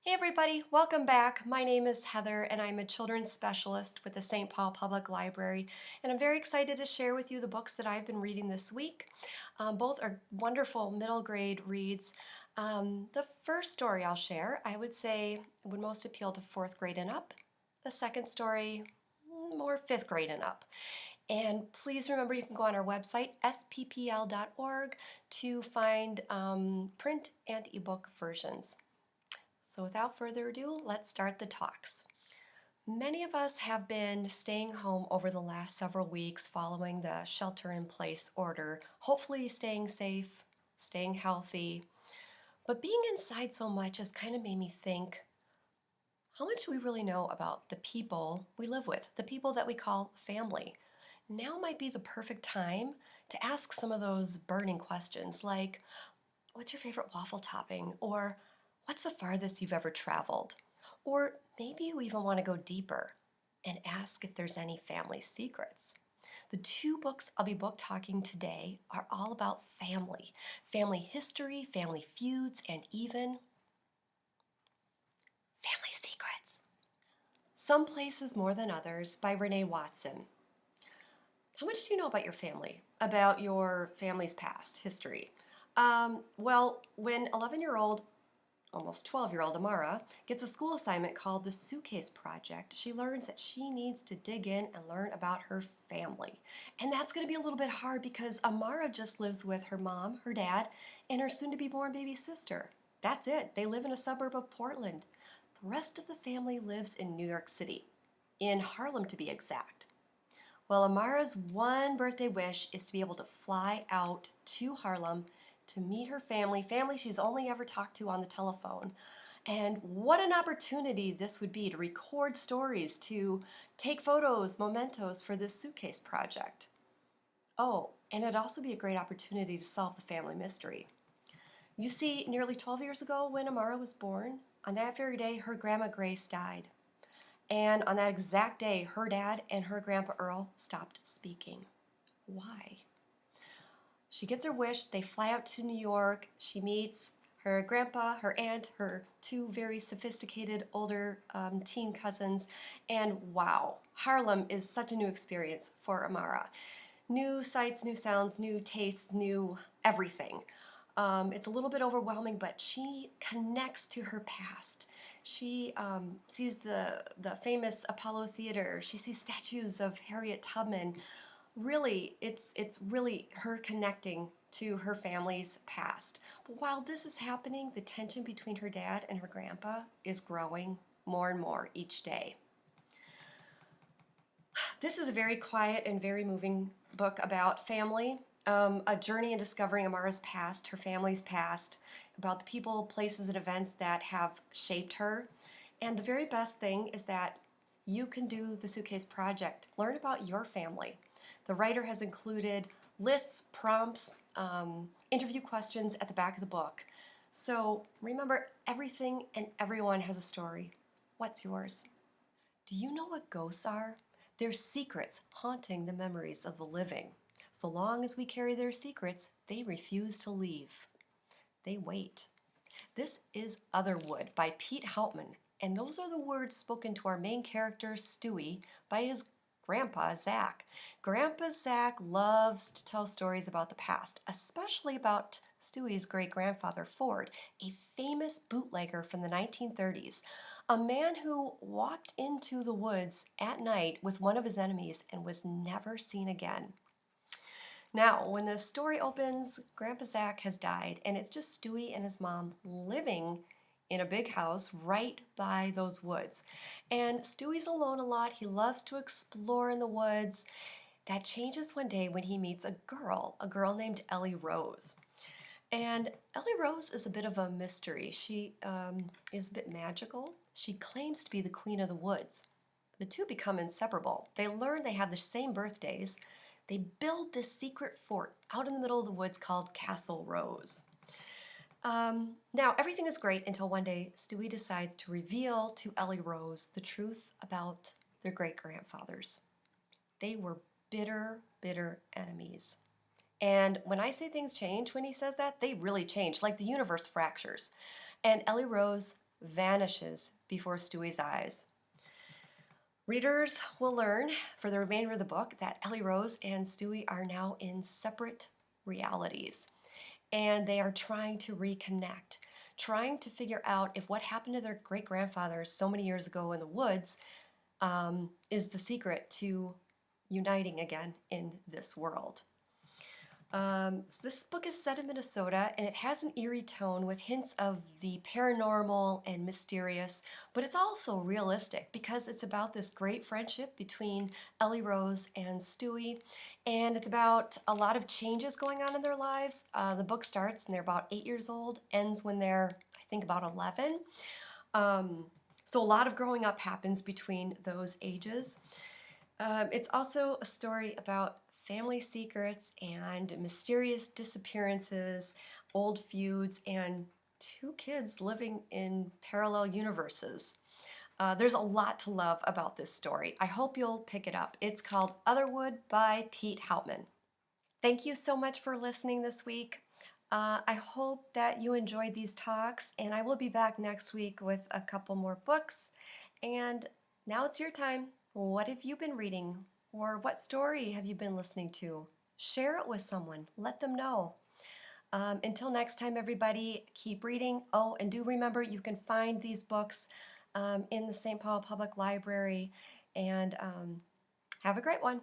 Hey everybody, welcome back. My name is Heather and I'm a children's specialist with the St. Paul Public Library, and I'm very excited to share with you the books that I've been reading this week. Both are wonderful middle grade reads. The first story I'll share, I would say, would most appeal to fourth grade and up. The second story, more fifth grade and up. And please remember you can go on our website, sppl.org, to find print and ebook versions. So without further ado, let's start the talks. Many of us have been staying home over the last several weeks following the shelter-in-place order, hopefully staying safe, staying healthy. But being inside so much has kind of made me think, how much do we really know about the people we live with, the people that we call family? Now might be the perfect time to ask some of those burning questions like, what's your favorite waffle topping? Or what's the farthest you've ever traveled? Or maybe you even want to go deeper and ask if there's any family secrets. The two books I'll be book talking today are all about family, family history, family feuds, and even family secrets. Some Places More Than Others by Renee Watson. How much do you know about your family, about your family's past history? Well, when 11-year-old almost 12-year-old Amara gets a school assignment called the Suitcase Project, she learns that she needs to dig in and learn about her family. And that's going to be a little bit hard because Amara just lives with her mom, her dad, and her soon-to-be-born baby sister. That's it. They live in a suburb of Portland. The rest of the family lives in New York City, in Harlem to be exact. Well, Amara's one birthday wish is to be able to fly out to Harlem to meet her family she's only ever talked to on the telephone. And what an opportunity this would be to record stories, to take photos, mementos for this suitcase project. Oh, and it'd also be a great opportunity to solve the family mystery. You see, nearly 12 years ago when Amara was born, on that very day her grandma Grace died. And on that exact day, her dad and her grandpa Earl stopped speaking. Why? She gets her wish. They fly out to New York. She meets her grandpa, her aunt, her two very sophisticated older teen cousins. And wow, Harlem is such a new experience for Amara. New sights, new sounds, new tastes, new everything. It's a little bit overwhelming, but she connects to her past. She sees the famous Apollo Theater. She sees statues of Harriet Tubman. Really, it's really her connecting to her family's past. But while this is happening, the tension between her dad and her grandpa is growing more and more each day. This is a very quiet and very moving book about family, a journey in discovering Amara's past, her family's past, about the people, places, and events that have shaped her. And the very best thing is that you can do the Suitcase Project. Learn about your family. The writer has included lists, prompts, interview questions at the back of the book. So remember, everything and everyone has a story. What's yours? Do you know what ghosts are? They're secrets haunting the memories of the living. So long as we carry their secrets, they refuse to leave. They wait. This is Otherwood by Pete Hautman, and those are the words spoken to our main character, Stewie, by his grandpa, Zach. Grandpa Zach loves to tell stories about the past, especially about Stewie's great-grandfather, Ford, a famous bootlegger from the 1930s, a man who walked into the woods at night with one of his enemies and was never seen again. Now, when the story opens, Grandpa Zach has died, and it's just Stewie and his mom living in a big house right by those woods. And Stewie's alone a lot. He loves to explore in the woods. That changes one day when he meets a girl named Ellie Rose. And Ellie Rose is a bit of a mystery. She is a bit magical. She claims to be the queen of the woods. The two become inseparable. They learn they have the same birthdays. They build this secret fort out in the middle of the woods called Castle Rose. Now, everything is great until one day Stewie decides to reveal to Ellie Rose the truth about their great-grandfathers. They were bitter, bitter enemies. And when I say things change when he says that, they really change, like the universe fractures. And Ellie Rose vanishes before Stewie's eyes. Readers will learn for the remainder of the book that Ellie Rose and Stewie are now in separate realities, and they are trying to reconnect, trying to figure out if what happened to their great grandfathers so many years ago in the woods is the secret to uniting again in this world. So this book is set in Minnesota, and it has an eerie tone with hints of the paranormal and mysterious, but it's also realistic because it's about this great friendship between Ellie Rose and Stewie, and it's about a lot of changes going on in their lives. The book starts and they're about 8 years old, ends when they're, I think, about 11. So a lot of growing up happens between those ages. It's also a story about family secrets and mysterious disappearances, old feuds, and two kids living in parallel universes. There's a lot to love about this story. I hope you'll pick it up. It's called Otherwood by Pete Hautman. Thank you so much for listening this week. I hope that you enjoyed these talks, and I will be back next week with a couple more books. And now it's your time. What have you been reading? Or what story have you been listening to? Share it with someone. Let them know. Until next time, everybody, keep reading. Oh, and do remember you can find these books in the St. Paul Public Library. And have a great one.